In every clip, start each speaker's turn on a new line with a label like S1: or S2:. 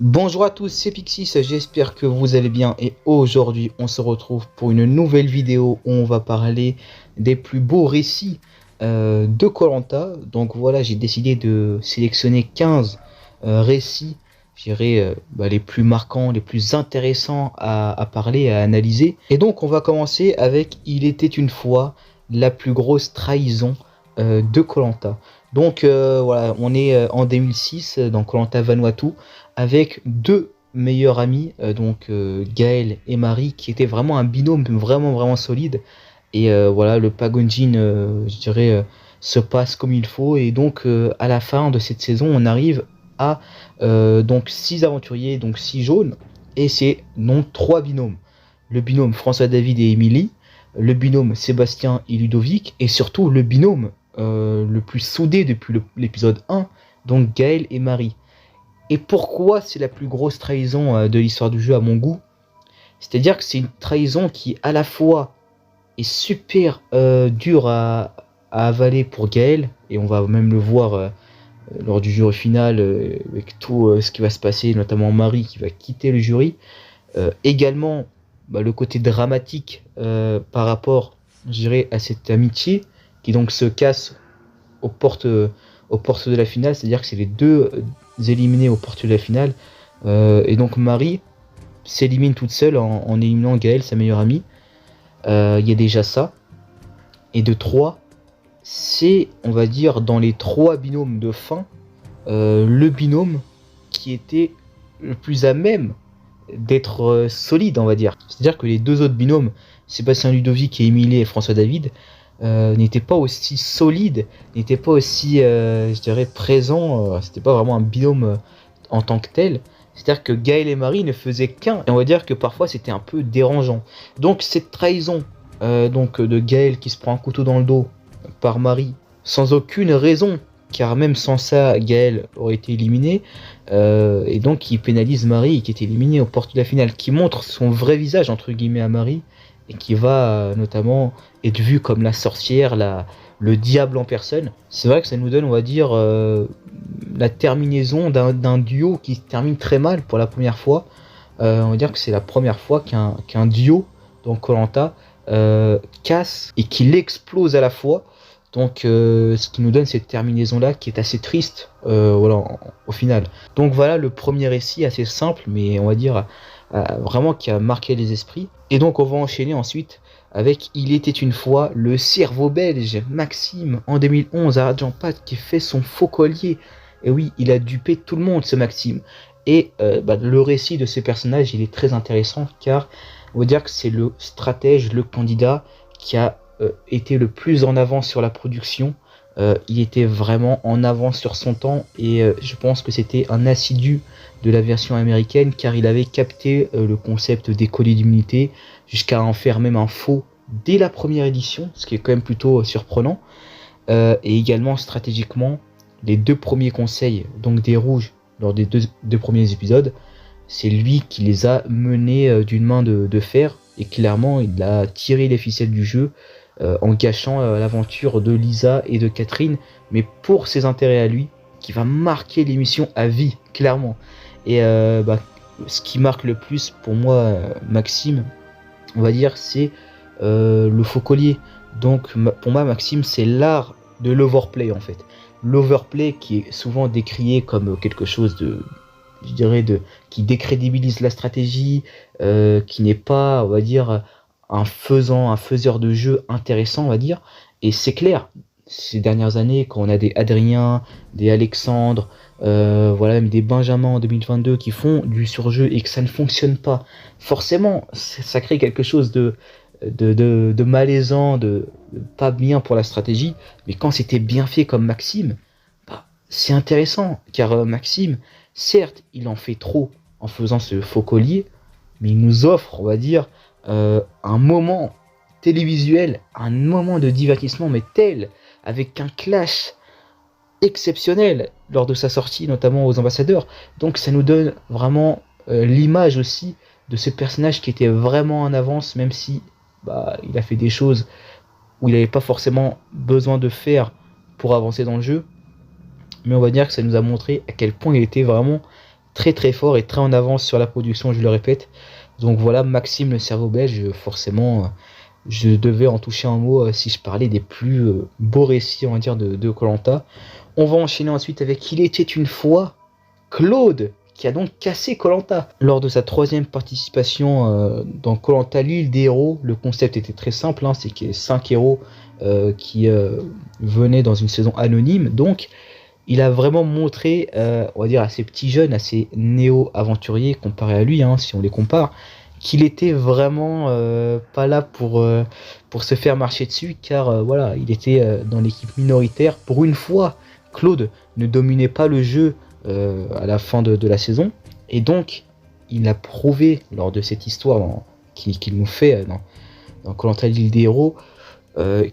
S1: Bonjour à tous, c'est Pixis, j'espère que vous allez bien et aujourd'hui on se retrouve pour une nouvelle vidéo où on va parler des plus beaux récits de koh. Donc voilà, j'ai décidé de sélectionner 15 récits, je dirais les plus marquants, les plus intéressants à parler, à analyser. Et donc on va commencer avec Il était une fois la plus grosse trahison de koh. Donc voilà, on est en 2006 dans koh Vanuatu avec deux meilleurs amis, Gaël et Marie, qui étaient vraiment un binôme vraiment solide. Et voilà, le Pagonjin, je dirais, se passe comme il faut. Et donc, à la fin de cette saison, on arrive à donc 6 aventuriers, donc 6 jaunes. Et c'est donc 3 binômes. Le binôme François David et Émilie, le binôme Sébastien et Ludovic, et surtout le binôme le plus soudé depuis l'épisode 1, donc Gaël et Marie. Et pourquoi c'est la plus grosse trahison de l'histoire du jeu à mon goût? C'est-à-dire que c'est une trahison qui à la fois est super dure à avaler pour Gaël, et on va même le voir lors du jury final avec tout ce qui va se passer, notamment Marie qui va quitter le jury. Également le côté dramatique par rapport, je dirais, à cette amitié qui donc se casse aux portes de la finale, c'est-à-dire que c'est les deux éliminés aux portes de la finale. Et donc Marie s'élimine toute seule en éliminant Gaël, sa meilleure amie. Il y a déjà ça. Et de 3, c'est, on va dire, dans les 3 binômes de fin, le binôme qui était le plus à même d'être solide, on va dire. C'est-à-dire que les deux autres binômes, Sébastien Ludovic et Émilie et François David, n'étaient pas aussi solides, n'étaient pas aussi, je dirais, présents. C'était pas vraiment un binôme en tant que tel. C'est-à-dire que Gaël et Marie ne faisaient qu'un. Et on va dire que parfois c'était un peu dérangeant. Donc cette trahison de Gaël qui se prend un couteau dans le dos par Marie, sans aucune raison, car même sans ça, Gaël aurait été éliminé. Et donc qui pénalise Marie qui est éliminée aux portes de la finale, qui montre son vrai visage entre guillemets à Marie, et qui va notamment être vue comme la sorcière, le diable en personne. C'est vrai que ça nous donne, on va dire, la terminaison d'un duo qui se termine très mal pour la première fois. On va dire que c'est la première fois qu'un duo, donc koh casse et qu'il explose à la fois. Donc ce qui nous donne cette terminaison là qui est assez triste au final. Donc voilà le premier récit assez simple, mais on va dire vraiment qui a marqué les esprits. Et donc on va enchaîner ensuite avec Il était une fois le cerveau belge Maxime en 2011 à Argent-Pat qui fait son faux collier. Et oui, il a dupé tout le monde ce Maxime. Et le récit de ce personnage il est très intéressant car on va dire que c'est le stratège, le candidat qui a été le plus en avance sur la production. Il était vraiment en avance sur son temps et je pense que c'était un assidu de la version américaine car il avait capté le concept des colliers d'immunité jusqu'à en faire même un faux dès la première édition, ce qui est quand même plutôt surprenant. Et également stratégiquement, les 2 premiers conseils, donc des rouges lors des deux premiers épisodes, c'est lui qui les a menés d'une main de fer et clairement il a tiré les ficelles du jeu en gâchant l'aventure de Lisa et de Catherine, mais pour ses intérêts à lui, qui va marquer l'émission à vie, clairement. Et ce qui marque le plus pour moi, Maxime, on va dire, c'est le faux collier. Donc pour moi, Maxime, c'est l'art de l'overplay en fait. L'overplay qui est souvent décrié comme quelque chose de, je dirais, qui décrédibilise la stratégie, qui n'est pas, on va dire, un faiseur de jeu intéressant, on va dire. Et c'est clair, ces dernières années, quand on a des Adrien, des Alexandre, voilà, même des Benjamin en 2022 qui font du surjeu et que ça ne fonctionne pas, forcément, ça crée quelque chose de malaisant, de pas bien pour la stratégie. Mais quand c'était bien fait comme Maxime, c'est intéressant, car Maxime, certes, il en fait trop en faisant ce faux collier, mais il nous offre, on va dire, un moment télévisuel, un moment de divertissement, mais tel, avec un clash exceptionnel lors de sa sortie, notamment aux ambassadeurs. Donc ça nous donne vraiment l'image aussi de ce personnage qui était vraiment en avance, même si il a fait des choses où il n'avait pas forcément besoin de faire pour avancer dans le jeu. Mais on va dire que ça nous a montré à quel point il était vraiment très très fort et très en avance sur la production, je le répète. Donc voilà, Maxime le cerveau belge, forcément, je devais en toucher un mot si je parlais des plus beaux récits, on va dire, de koh. On va enchaîner ensuite avec Il était une fois Claude, qui a donc cassé koh. Lors de sa 3e participation dans koh l'île des héros, le concept était très simple, hein, c'est qu'il y a 5 héros qui venaient dans une saison anonyme. Donc il a vraiment montré, on va dire, à ces petits jeunes, à ces néo-aventuriers comparés à lui, hein, si on les compare, qu'il était vraiment pas là pour se faire marcher dessus, car voilà, il était dans l'équipe minoritaire. Pour une fois, Claude ne dominait pas le jeu à la fin de la saison, et donc il a prouvé lors de cette histoire qu'il nous fait dans koh l'île des héros,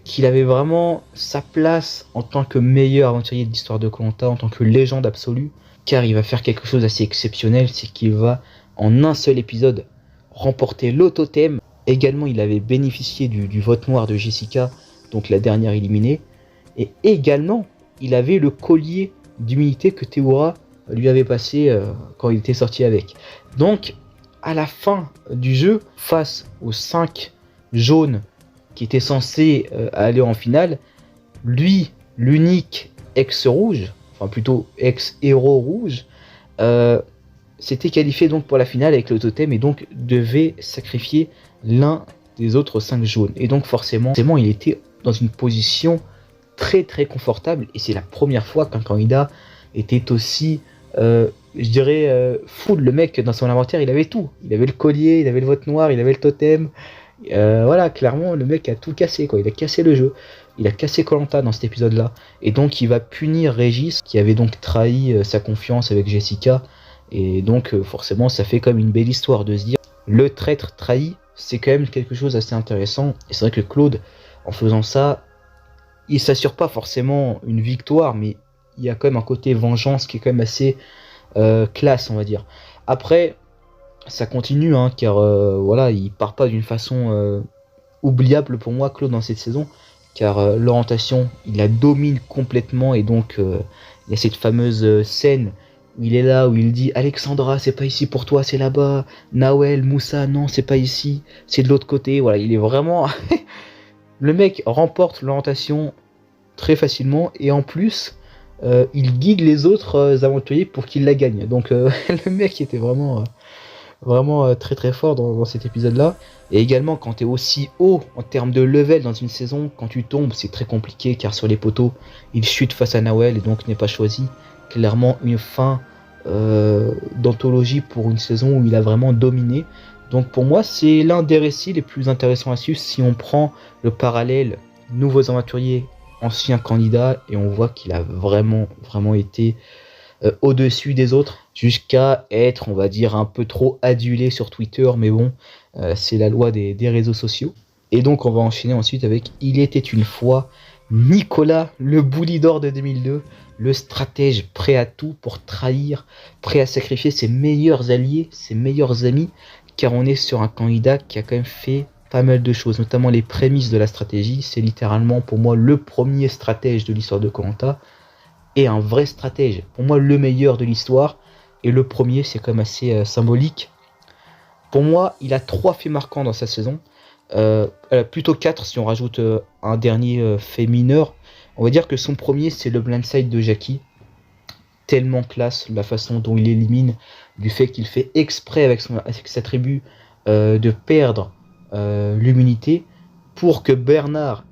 S1: qu'il avait vraiment sa place en tant que meilleur aventurier de l'histoire de koh, en tant que légende absolue, car il va faire quelque chose d'assez exceptionnel, c'est qu'il va en un seul épisode remporter l'autothème. Également, il avait bénéficié du vote noir de Jessica, donc la dernière éliminée, et également il avait le collier d'immunité que Théoura lui avait passé quand il était sorti avec. Donc à la fin du jeu, face aux 5 jaunes qui était censé aller en finale, lui, l'unique ex-rouge, enfin plutôt ex-héros rouge, s'était qualifié donc pour la finale avec le totem et donc devait sacrifier l'un des autres 5 jaunes. Et donc forcément, il était dans une position très très confortable, et c'est la première fois qu'un candidat était aussi, je dirais, full. Le mec, dans son inventaire, il avait tout. Il avait le collier, il avait le vote noir, il avait le totem. Voilà, clairement, le mec a tout cassé, quoi. Il a cassé le jeu. Il a cassé koh dans cet épisode-là. Et donc, il va punir Régis, qui avait donc trahi sa confiance avec Jessica. Et donc, forcément, ça fait comme une belle histoire de se dire, le traître trahi, c'est quand même quelque chose d'assez intéressant. Et c'est vrai que Claude, en faisant ça, il s'assure pas forcément une victoire, mais il y a quand même un côté vengeance qui est quand même assez classe, on va dire. Après, ça continue, hein, car voilà, il part pas d'une façon oubliable pour moi, Claude, dans cette saison, car l'orientation, il la domine complètement, et donc il y a cette fameuse scène où il est là, où il dit Alexandra, c'est pas ici pour toi, c'est là-bas. Nawel, Moussa, non, c'est pas ici, c'est de l'autre côté. Voilà, il est vraiment. Le mec remporte l'orientation très facilement, et en plus, il guide les autres aventuriers pour qu'ils la gagnent. Donc le mec était vraiment très très fort dans cet épisode-là. Et également, quand tu es aussi haut en termes de level dans une saison, quand tu tombes, c'est très compliqué, car sur les poteaux, il chute face à Nawel et donc n'est pas choisi. Clairement, une fin d'anthologie pour une saison où il a vraiment dominé. Donc pour moi, c'est l'un des récits les plus intéressants à suivre si on prend le parallèle nouveaux aventuriers, anciens candidats, et on voit qu'il a vraiment été au-dessus des autres, jusqu'à être, on va dire, un peu trop adulé sur Twitter, mais bon, c'est la loi des réseaux sociaux. Et donc on va enchaîner ensuite avec Il était une fois Nicolas, le bully d'or de 2002, le stratège prêt à tout pour trahir, prêt à sacrifier ses meilleurs alliés, ses meilleurs amis, car on est sur un candidat qui a quand même fait pas mal de choses, notamment les prémices de la stratégie. C'est littéralement pour moi le premier stratège de l'histoire de koh, et un vrai stratège, pour moi le meilleur de l'histoire, et le premier, c'est quand même assez symbolique. Pour moi, il a 3 faits marquants dans sa saison, plutôt 4 si on rajoute un dernier fait mineur. On va dire que son premier, c'est le blindside de Jackie, tellement classe la façon dont il élimine, du fait qu'il fait exprès avec sa tribu de perdre l'immunité pour que Bernard,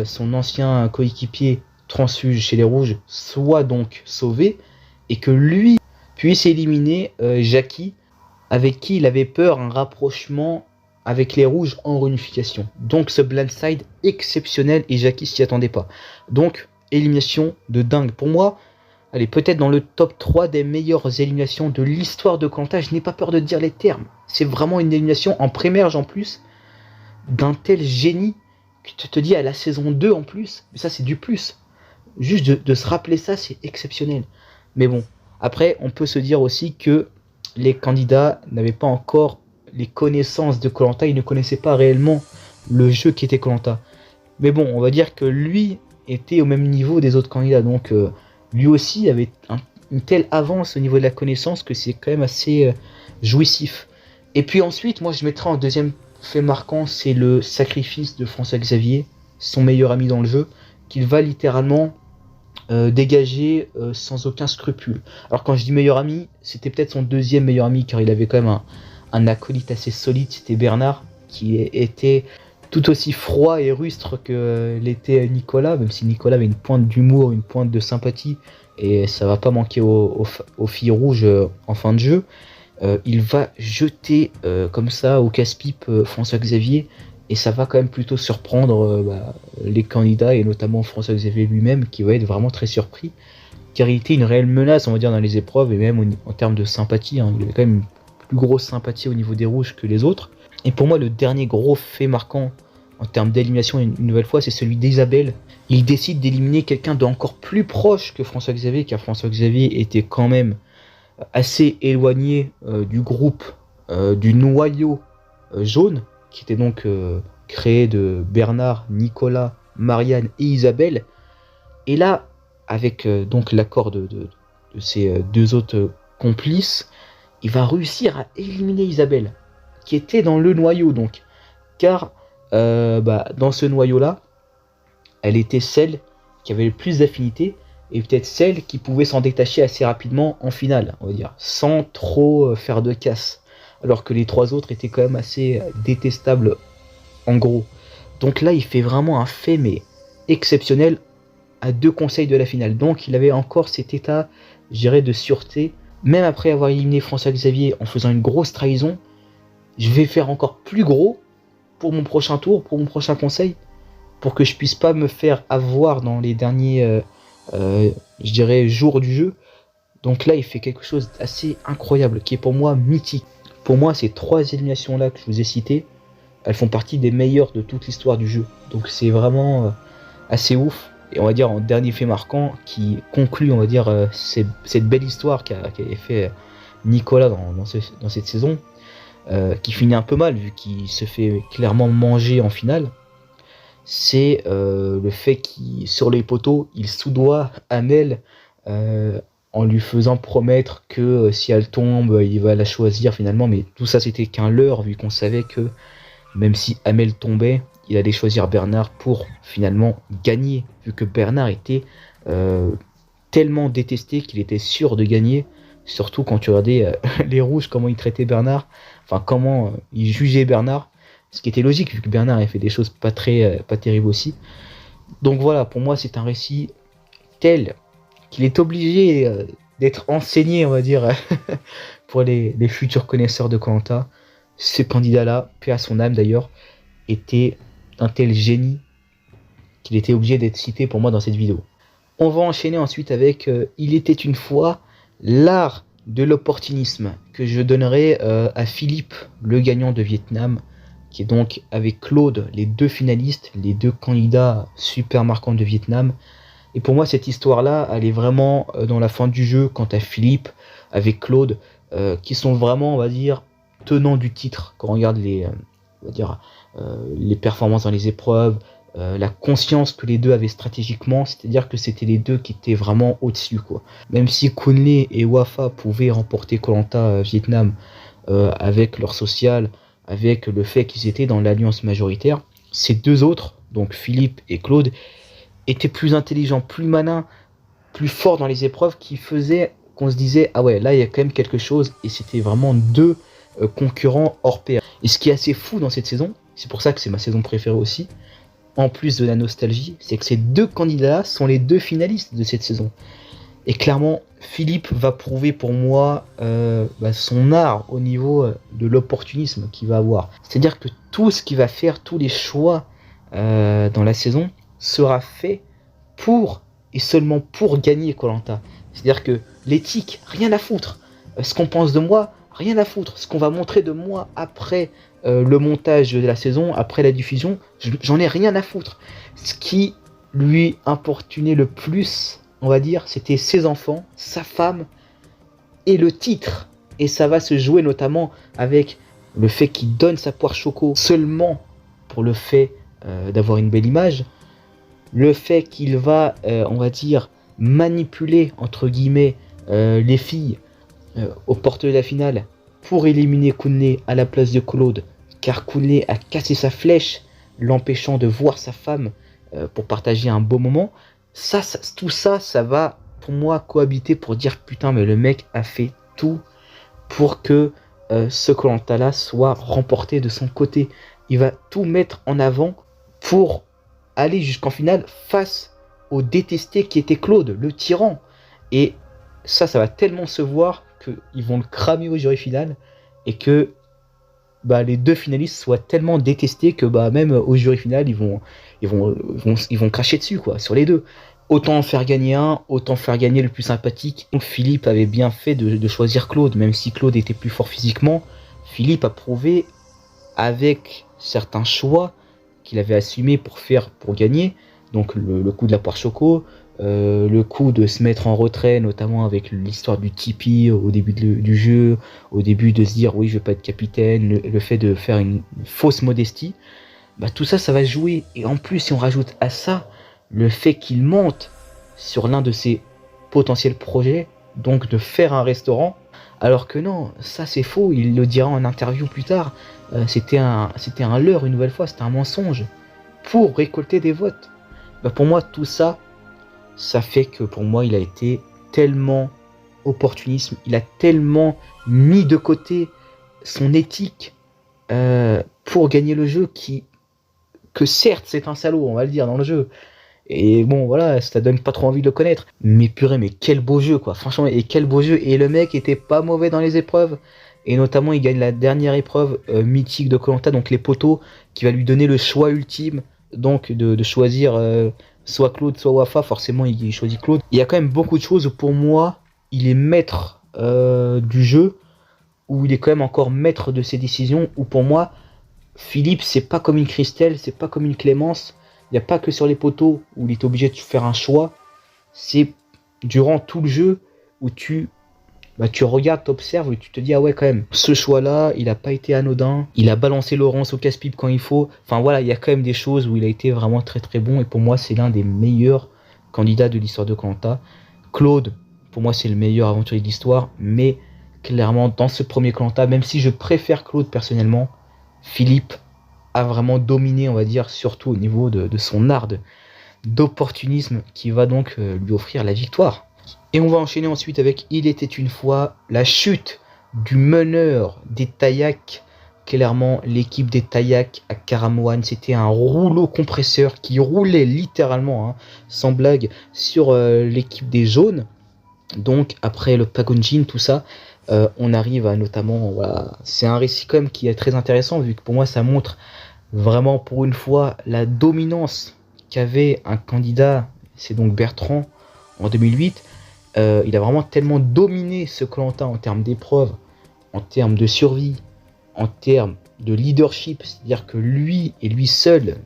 S1: son ancien coéquipier transfuge chez les rouges, soit donc sauvé, et que lui puisse éliminer Jackie, avec qui il avait peur un rapprochement avec les rouges en réunification. Donc ce blindside exceptionnel, et Jackie s'y attendait pas. Donc élimination de dingue. Pour moi, elle est peut-être dans le top 3 des meilleures éliminations de l'histoire de koh. Je n'ai pas peur de dire les termes. C'est vraiment une élimination en prémerge en plus, d'un tel génie, que tu te dis à la saison 2 en plus, mais ça c'est du plus. Juste de se rappeler ça, c'est exceptionnel. Mais bon, après on peut se dire aussi que les candidats n'avaient pas encore les connaissances de koh, ils ne connaissaient pas réellement le jeu qui était koh. Mais bon, on va dire que lui était au même niveau des autres candidats, donc lui aussi avait une telle avance au niveau de la connaissance que c'est quand même assez jouissif. Et puis ensuite, moi je mettrai en deuxième fait marquant, c'est le sacrifice de François Xavier, son meilleur ami dans le jeu, qu'il va littéralement dégager sans aucun scrupule. Alors quand je dis meilleur ami, c'était peut-être son deuxième meilleur ami, car il avait quand même un acolyte assez solide, c'était Bernard, qui était tout aussi froid et rustre que l'était Nicolas, même si Nicolas avait une pointe d'humour, une pointe de sympathie, et ça va pas manquer aux filles rouges en fin de jeu. Il va jeter comme ça au casse-pipe François Xavier, et ça va quand même plutôt surprendre les candidats, et notamment François Xavier lui-même, qui va être vraiment très surpris, car il était une réelle menace, on va dire, dans les épreuves, et même en termes de sympathie, hein, il avait quand même une plus grosse sympathie au niveau des rouges que les autres. Et pour moi, le dernier gros fait marquant en termes d'élimination, une nouvelle fois, c'est celui d'Isabelle. Il décide d'éliminer quelqu'un d'encore plus proche que François Xavier, car François Xavier était quand même assez éloigné du groupe, du noyau jaune, qui était donc créé de Bernard, Nicolas, Marianne et Isabelle. Et là, avec donc l'accord de ces deux autres complices, il va réussir à éliminer Isabelle, qui était dans le noyau donc. Car dans ce noyau-là, elle était celle qui avait le plus d'affinité, et peut-être celle qui pouvait s'en détacher assez rapidement en finale, on va dire, sans trop faire de casse. Alors que les trois autres étaient quand même assez détestables en gros. Donc là, il fait vraiment un fait mais exceptionnel à 2 conseils de la finale. Donc il avait encore cet état, je dirais, de sûreté. Même après avoir éliminé François Xavier en faisant une grosse trahison, je vais faire encore plus gros pour mon prochain tour, pour mon prochain conseil, pour que je puisse pas me faire avoir dans les derniers je dirais jours du jeu. Donc là il fait quelque chose d'assez incroyable, qui est pour moi mythique. Pour moi ces 3 éliminations là que je vous ai citées, elles font partie des meilleures de toute l'histoire du jeu. Donc c'est vraiment assez ouf. Et on va dire en dernier fait marquant qui conclut, on va dire, cette belle histoire qu'avait fait Nicolas dans cette saison, qui finit un peu mal vu qu'il se fait clairement manger en finale. C'est le fait qu'il, sur les poteaux, il soudoie Amel en lui faisant promettre que si elle tombe, il va la choisir finalement. Mais tout ça, c'était qu'un leurre, vu qu'on savait que même si Amel tombait, il allait choisir Bernard pour finalement gagner, vu que Bernard était tellement détesté qu'il était sûr de gagner. Surtout quand tu regardais les rouges, comment ils traitaient Bernard, enfin comment ils jugeaient Bernard. Ce qui était logique, vu que Bernard a fait des choses pas terribles aussi. Donc voilà, pour moi, c'est un récit tel qu'il est obligé d'être enseigné, on va dire, pour les futurs connaisseurs de Koh-Lanta. Ce candidat-là, paix à son âme d'ailleurs, était un tel génie qu'il était obligé d'être cité pour moi dans cette vidéo. On va enchaîner ensuite avec Il était une fois, l'art de l'opportunisme, que je donnerai à Philippe, le gagnant de Vietnam, qui est donc avec Claude, les 2 finalistes, les 2 candidats super marquants de Vietnam. Et pour moi, cette histoire-là, elle est vraiment dans la fin du jeu, quant à Philippe, avec Claude, qui sont vraiment, on va dire, tenants du titre, quand on regarde les performances dans les épreuves, la conscience que les deux avaient stratégiquement, c'est-à-dire que c'était les deux qui étaient vraiment au-dessus, quoi. Même si Kunle et Wafa pouvaient remporter Koh-Lanta Vietnam avec leur social, avec le fait qu'ils étaient dans l'alliance majoritaire, ces 2 autres, donc Philippe et Claude, étaient plus intelligents, plus malins, plus forts dans les épreuves, qui faisaient qu'on se disait, ah ouais, là il y a quand même quelque chose, et c'était vraiment 2 concurrents hors pair. Et ce qui est assez fou dans cette saison, c'est pour ça que c'est ma saison préférée aussi, en plus de la nostalgie, c'est que ces 2 candidats sont les 2 finalistes de cette saison. Et clairement, Philippe va prouver pour moi son art au niveau de l'opportunisme qu'il va avoir. C'est-à-dire que tout ce qu'il va faire, tous les choix dans la saison, sera fait pour et seulement pour gagner Koh-Lanta. C'est-à-dire que l'éthique, rien à foutre. Ce qu'on pense de moi, rien à foutre. Ce qu'on va montrer de moi après le montage de la saison, après la diffusion, j'en ai rien à foutre. Ce qui lui importunait le plus, on va dire, c'était ses enfants, sa femme et le titre. Et ça va se jouer notamment avec le fait qu'il donne sa poire choco seulement pour le fait d'avoir une belle image. Le fait qu'il va, on va dire, manipuler, entre guillemets, les filles aux portes de la finale pour éliminer Koundé à la place de Claude, car Koundé a cassé sa flèche, l'empêchant de voir sa femme pour partager un beau moment. Tout ça, ça va pour moi cohabiter pour dire putain, mais le mec a fait tout pour que ce Koh-Lanta là soit remporté de son côté. Il va tout mettre en avant pour aller jusqu'en finale face au détesté qui était Claude, le tyran. Et ça va tellement se voir qu'ils vont le cramer au jury final et que les deux finalistes soient tellement détestés que même au jury final, ils vont cracher dessus, quoi, sur les deux. Autant en faire gagner un, autant faire gagner le plus sympathique. Donc Philippe avait bien fait de choisir Claude, même si Claude était plus fort physiquement. Philippe a prouvé avec certains choix qu'il avait assumés pour gagner. Donc le coup de la poire choco, le coup de se mettre en retrait, notamment avec l'histoire du Tipeee au début du jeu, au début de se dire oui je vais pas être capitaine, le fait de faire une fausse modestie, tout ça va jouer. Et en plus si on rajoute à ça le fait qu'il mente sur l'un de ses potentiels projets, donc de faire un restaurant, alors que non, ça c'est faux, il le dira en interview plus tard, c'était un leurre une nouvelle fois, c'était un mensonge pour récolter des votes. Pour moi tout ça fait que pour moi il a été tellement opportunisme, il a tellement mis de côté son éthique pour gagner le jeu que certes c'est un salaud, on va le dire dans le jeu. Et bon voilà, ça donne pas trop envie de le connaître. Mais purée, mais quel beau jeu quoi, franchement, et quel beau jeu. Et le mec était pas mauvais dans les épreuves. Et notamment il gagne la dernière épreuve mythique de Koh-Lanta, donc les poteaux, qui va lui donner le choix ultime, donc de choisir soit Claude, soit Wafa. Forcément il choisit Claude. Il y a quand même beaucoup de choses où pour moi, il est maître du jeu, où il est quand même encore maître de ses décisions, où pour moi, Philippe c'est pas comme une Christelle, c'est pas comme une Clémence. Il n'y a pas que sur les poteaux où il est obligé de faire un choix. C'est durant tout le jeu où tu regardes, t'observes et tu te dis ah ouais quand même, ce choix-là, il n'a pas été anodin. Il a balancé Laurence au casse-pipe quand il faut. Enfin voilà, il y a quand même des choses où il a été vraiment très très bon. Et pour moi, c'est l'un des meilleurs candidats de l'histoire de Koh-Lanta. Claude, pour moi, c'est le meilleur aventurier de l'histoire. Mais clairement, dans ce premier Koh-Lanta, même si je préfère Claude personnellement, Philippe a vraiment dominé, on va dire, surtout au niveau de son art d'opportunisme qui va donc lui offrir la victoire. Et on va enchaîner ensuite avec Il était une fois, la chute du meneur des Taillacs. Clairement, l'équipe des Taillacs à Karamoan, c'était un rouleau compresseur qui roulait littéralement, sans blague, sur l'équipe des jaunes. Donc après le Pagonjin, tout ça, on arrive à notamment, voilà, c'est un récit quand même qui est très intéressant, vu que pour moi ça montre vraiment pour une fois la dominance qu'avait un candidat, c'est donc Bertrand en 2008. Il a vraiment tellement dominé ce Koh-Lanta en termes d'épreuves, en termes de survie, en termes de leadership, c'est-à-dire que lui et lui seul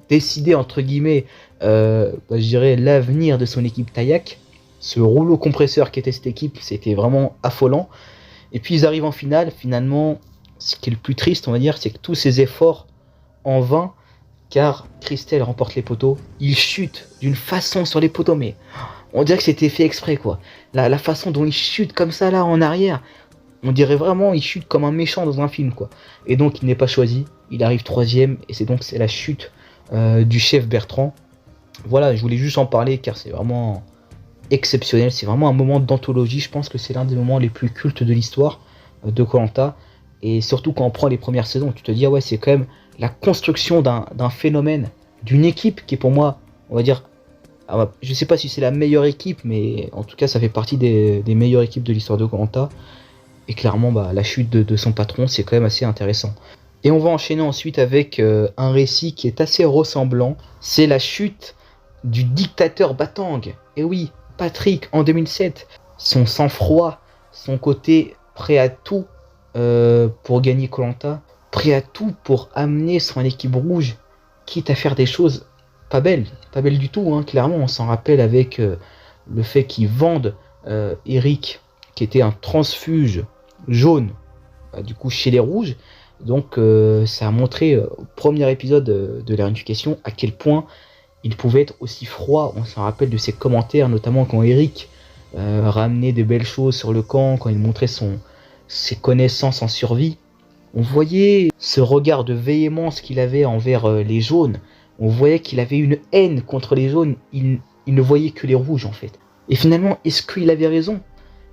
S1: décidait entre guillemets, je dirais, l'avenir de son équipe Taillac. Ce rouleau compresseur qui était cette équipe, c'était vraiment affolant. Et puis ils arrivent en finale, finalement, ce qui est le plus triste, on va dire, c'est que tous ces efforts en vain, car Christelle remporte les poteaux. Il chute d'une façon sur les poteaux, mais on dirait que c'était fait exprès quoi. La façon dont il chute comme ça là en arrière, on dirait vraiment il chute comme un méchant dans un film quoi. Et donc il n'est pas choisi, il arrive troisième et c'est la chute du chef Bertrand. Voilà, je voulais juste en parler car c'est vraiment exceptionnel, c'est vraiment un moment d'anthologie. Je pense que c'est l'un des moments les plus cultes de l'histoire de Koh-Lanta. Et surtout quand on prend les premières saisons, tu te dis ah ouais, c'est quand même la construction d'un phénomène, d'une équipe qui est pour moi, on va dire, je sais pas si c'est la meilleure équipe, mais en tout cas ça fait partie des meilleures équipes de l'histoire de Koh-Lanta. Et clairement la chute de son patron, c'est quand même assez intéressant. Et on va enchaîner ensuite avec un récit qui est assez ressemblant, c'est la chute du dictateur Batang. Et oui, Patrick en 2007, son sang-froid, son côté prêt à tout pour gagner Koh-Lanta, prêt à tout pour amener son équipe rouge, quitte à faire des choses pas belles du tout, clairement. On s'en rappelle avec le fait qu'ils vendent Eric, qui était un transfuge jaune, du coup chez les rouges. Donc ça a montré au premier épisode de la réunification à quel point il pouvait être aussi froid. On s'en rappelle de ses commentaires, notamment quand Eric ramener de belles choses sur le camp, quand il montrait ses connaissances en survie. On voyait ce regard de véhémence qu'il avait envers les jaunes. On voyait qu'il avait une haine contre les jaunes. Il ne voyait que les rouges en fait. Et finalement, est-ce qu'il avait raison?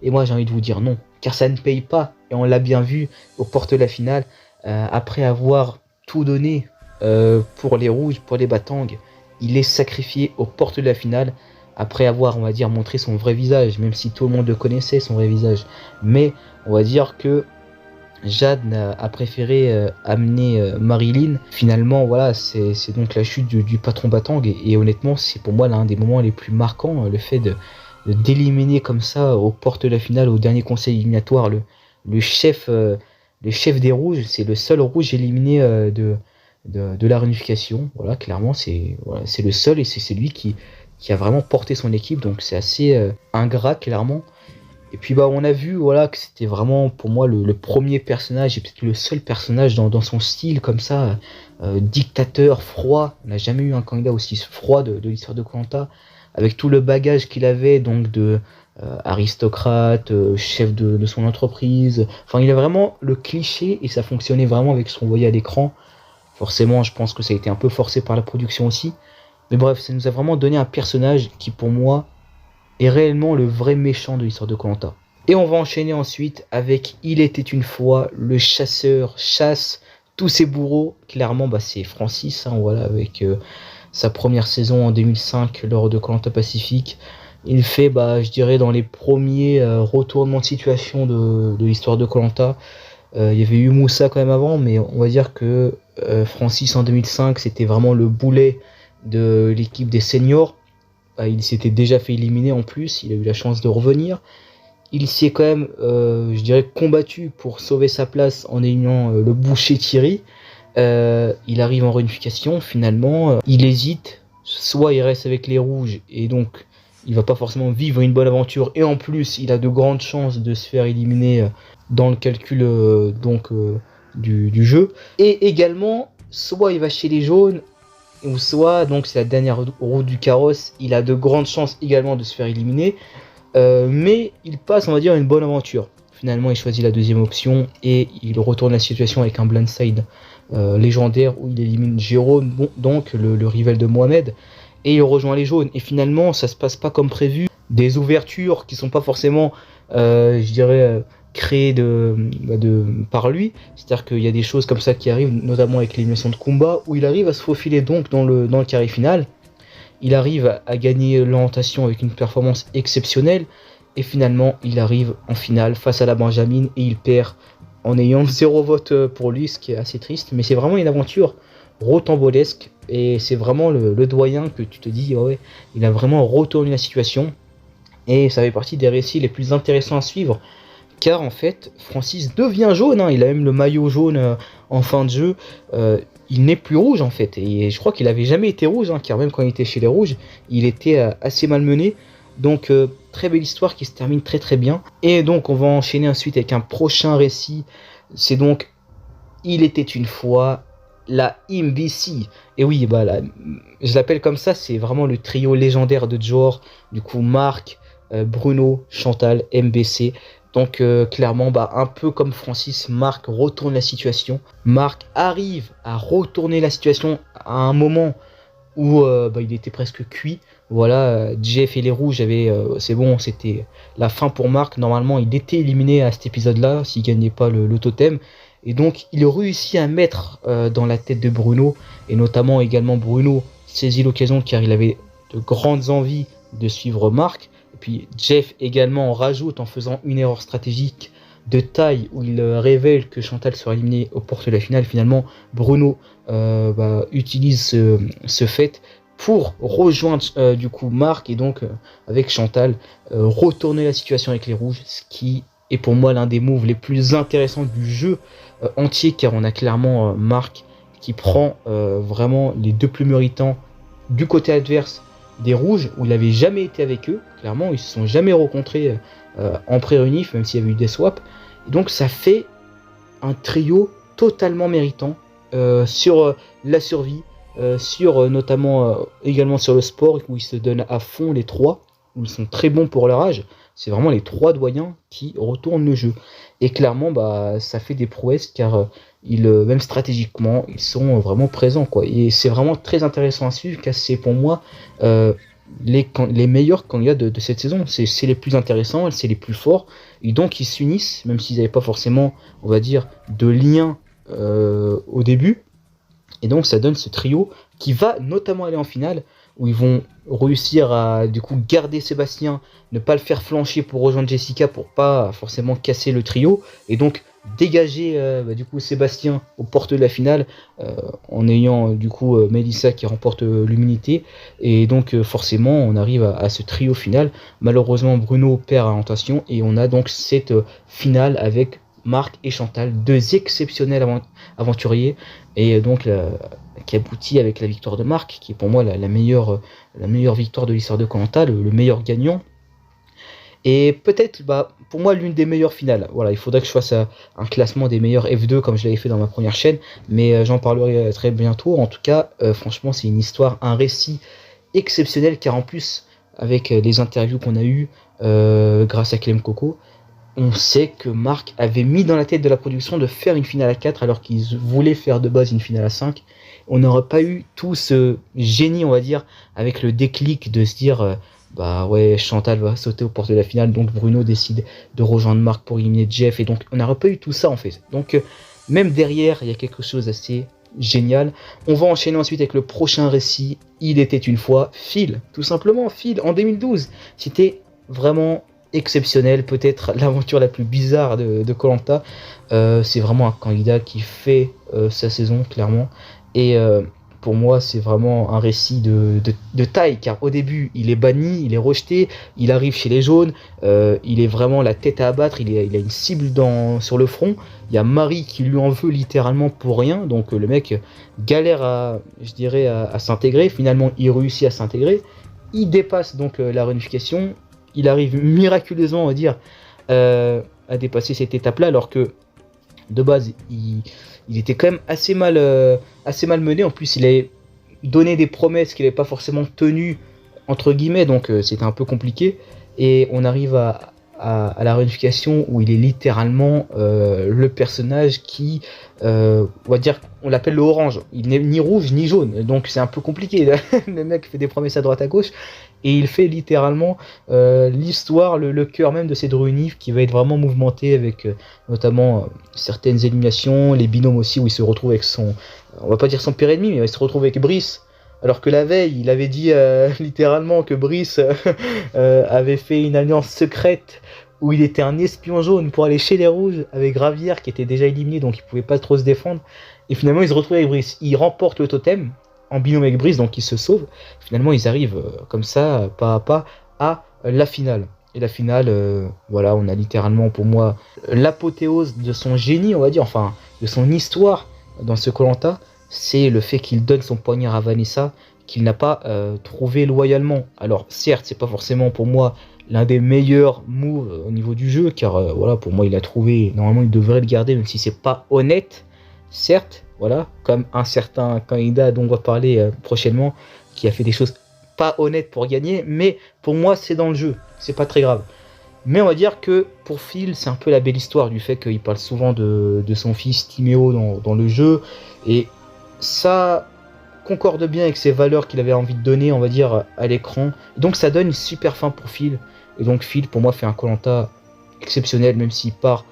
S1: Et moi j'ai envie de vous dire non, car ça ne paye pas. Et on l'a bien vu aux portes de la finale, après avoir tout donné pour les rouges, pour les Batang, il est sacrifié aux portes de la finale, après avoir, on va dire, montré son vrai visage, même si tout le monde le connaissait, son vrai visage. Mais on va dire que Jade a préféré amener Marilyn. Finalement, voilà, c'est donc la chute du patron Batang. Et honnêtement, c'est pour moi l'un des moments les plus marquants, le fait d'éliminer comme ça aux portes de la finale, au dernier conseil éliminatoire, le chef des rouges. C'est le seul rouge éliminé de la réunification. Voilà, clairement, c'est le seul et c'est lui qui a vraiment porté son équipe. Donc c'est assez ingrat, clairement. Et puis bah on a vu voilà que c'était vraiment pour moi le premier personnage et peut-être le seul personnage dans son style comme ça, dictateur, froid. On n'a jamais eu un candidat aussi froid de l'histoire de Koh Lanta, avec tout le bagage qu'il avait donc de aristocrate, chef de son entreprise. Enfin il a vraiment le cliché et ça fonctionnait vraiment avec ce qu'on voyait à l'écran. Forcément je pense que ça a été un peu forcé par la production aussi. Mais bref, ça nous a vraiment donné un personnage qui pour moi est réellement le vrai méchant de l'histoire de Koh Lanta. Et on va enchaîner ensuite avec Il était une fois, le chasseur chasse tous ses bourreaux. Clairement, bah, c'est Francis, hein, voilà, avec sa première saison en 2005 lors de Koh Lanta Pacifique. Il fait, bah, je dirais, dans les premiers retournements de situation de l'histoire de Koh Lanta. Il y avait eu Moussa quand même avant, mais on va dire que Francis en 2005, c'était vraiment le boulet de l'équipe des seniors. Il s'était déjà fait éliminer en plus, il a eu la chance de revenir. Il s'y est quand même, je dirais, combattu pour sauver sa place en éliminant le boucher Thierry. Il arrive en réunification, finalement, il hésite, soit il reste avec les rouges et donc il va pas forcément vivre une bonne aventure et en plus il a de grandes chances de se faire éliminer dans le calcul du jeu. Et également, soit il va chez les jaunes, ou soit, donc c'est la dernière roue du carrosse, il a de grandes chances également de se faire éliminer, mais il passe, on va dire, une bonne aventure. Finalement, il choisit la deuxième option et il retourne la situation avec un blindside légendaire où il élimine Jérôme, donc le rival de Mohamed, et il rejoint les jaunes. Et finalement, ça se passe pas comme prévu. Des ouvertures qui sont pas forcément, je dirais, créées par lui. C'est-à-dire qu'il y a des choses comme ça qui arrivent, notamment avec l'élimination de Kumba, où il arrive à se faufiler donc dans le carré final. Il arrive à gagner l'orientation avec une performance exceptionnelle. Et finalement, il arrive en finale face à la Benjamin et il perd en ayant 0 vote pour lui, ce qui est assez triste. Mais c'est vraiment une aventure rocambolesque et c'est vraiment le doyen que tu te dis, ouais, il a vraiment retourné la situation. Et ça fait partie des récits les plus intéressants à suivre. Car en fait, Francis devient jaune, hein. Il a même le maillot jaune en fin de jeu. Il n'est plus rouge en fait. Et je crois qu'il avait jamais été rouge, hein, car même quand il était chez les rouges, il était assez malmené. Donc très belle histoire qui se termine très très bien. Et donc on va enchaîner ensuite avec un prochain récit. C'est donc Il était une fois, la MBC. Et oui, bah je l'appelle comme ça, c'est vraiment le trio légendaire de Johor. Du coup Marc, Bruno, Chantal, MBC. Donc clairement, bah, un peu comme Francis, Marc retourne la situation. Marc arrive à retourner la situation à un moment où il était presque cuit. Voilà, Jeff et les rouges c'est bon, c'était la fin pour Marc. Normalement, il était éliminé à cet épisode-là s'il gagnait pas le totem. Et donc, il réussit à mettre dans la tête de Bruno, et notamment également Bruno saisit l'occasion car il avait de grandes envies de suivre Marc. Et puis Jeff également en rajoute en faisant une erreur stratégique de taille où il révèle que Chantal sera éliminée aux portes de la finale. Finalement, Bruno utilise ce fait pour rejoindre du coup Marc et donc avec Chantal retourner la situation avec les rouges, ce qui est pour moi l'un des moves les plus intéressants du jeu entier, car on a clairement Marc qui prend vraiment les deux plus méritants du côté adverse des rouges, où il n'avait jamais été avec eux. Clairement, ils se sont jamais rencontrés en pré-réunif, même s'il y avait eu des swaps. Et donc ça fait un trio totalement méritant sur la survie, sur notamment également sur le sport, où ils se donnent à fond les trois, où ils sont très bons pour leur âge. c'est vraiment les 3 doyens qui retournent le jeu. Et clairement, bah, ça fait des prouesses car même stratégiquement, ils sont vraiment présents, quoi. Et c'est vraiment très intéressant à suivre car c'est pour moi les meilleurs candidats de cette saison. C'est les plus intéressants, c'est les plus forts. Et donc ils s'unissent, même s'ils n'avaient pas forcément, on va dire, de lien au début. Et donc ça donne ce trio qui va notamment aller en finale, où ils vont réussir à du coup garder Sébastien, ne pas le faire flancher pour rejoindre Jessica pour pas forcément casser le trio, et donc dégager du coup Sébastien aux portes de la finale en ayant du coup Melissa qui remporte l'immunité, et donc forcément on arrive à ce trio final. Malheureusement Bruno perd à l'orientation et on a donc cette finale avec Marc et Chantal, 2 exceptionnels aventuriers, et donc qui aboutit avec la victoire de Marc, qui est pour moi la meilleure victoire de l'histoire de Koh-Lanta, le meilleur gagnant. Et peut-être, pour moi, l'une des meilleures finales. Voilà, il faudrait que je fasse un classement des meilleurs F2 comme je l'avais fait dans ma première chaîne, mais j'en parlerai très bientôt. En tout cas, franchement, c'est une histoire, un récit exceptionnel, car en plus, avec les interviews qu'on a eues grâce à Clem Coco, on sait que Marc avait mis dans la tête de la production de faire une finale à 4 alors qu'ils voulaient faire de base une finale à 5. On n'aurait pas eu tout ce génie, on va dire, avec le déclic de se dire bah ouais, Chantal va sauter aux portes de la finale, donc Bruno décide de rejoindre Marc pour éliminer Jeff, et donc on n'aurait pas eu tout ça en fait. Donc même derrière, il y a quelque chose d'assez génial. On va enchaîner ensuite avec le prochain récit. Il était une fois Phil, tout simplement Phil, en 2012. C'était vraiment exceptionnel, peut-être l'aventure la plus bizarre de Koh-Lanta. C'est vraiment un candidat qui fait sa saison clairement, et pour moi c'est vraiment un récit de taille, car au début il est banni, il est rejeté, il arrive chez les jaunes, il est vraiment la tête à abattre, il a une cible sur le front, il y a Marie qui lui en veut littéralement pour rien, donc le mec galère à s'intégrer. Finalement il réussit à s'intégrer, il dépasse donc la réunification, il arrive miraculeusement, on va dire, à dépasser cette étape-là, alors que de base, il était quand même assez mal mené. En plus, il avait donné des promesses qu'il n'avait pas forcément tenues, entre guillemets, donc c'était un peu compliqué. Et on arrive à la réunification où il est littéralement le personnage qui, on va dire, on l'appelle le orange. Il n'est ni rouge ni jaune, donc c'est un peu compliqué. Le mec fait des promesses à droite à gauche, et il fait littéralement l'histoire, le cœur même de cette réunion qui va être vraiment mouvementé avec notamment certaines éliminations, les binômes aussi, où il se retrouve avec on va pas dire son pire ennemi, mais il se retrouve avec Brice. Alors que la veille, il avait dit littéralement que Brice avait fait une alliance secrète où il était un espion jaune pour aller chez les rouges avec Gravière qui était déjà éliminé, donc il pouvait pas trop se défendre. Et finalement, il se retrouve avec Brice. Il remporte le totem en binôme avec Brice, donc il se sauve. Finalement, ils arrivent comme ça, pas à pas, à la finale. Et la finale, voilà, on a littéralement pour moi l'apothéose de son génie, on va dire, enfin, de son histoire dans ce Koh-Lanta. C'est le fait qu'il donne son poignard à Vanessa, qu'il n'a pas trouvé loyalement. Alors certes, c'est pas forcément pour moi l'un des meilleurs moves au niveau du jeu, car voilà, pour moi il a trouvé, normalement il devrait le garder, même si c'est pas honnête, certes, voilà, comme un certain candidat dont on va parler prochainement, qui a fait des choses pas honnêtes pour gagner, mais pour moi c'est dans le jeu, c'est pas très grave. Mais on va dire que pour Phil, c'est un peu la belle histoire du fait qu'il parle souvent de son fils Timéo dans le jeu, et ça concorde bien avec ses valeurs qu'il avait envie de donner, on va dire, à l'écran. Donc ça donne une super fin pour Phil. Et donc Phil, pour moi, fait un Koh-Lanta exceptionnel, même s'il part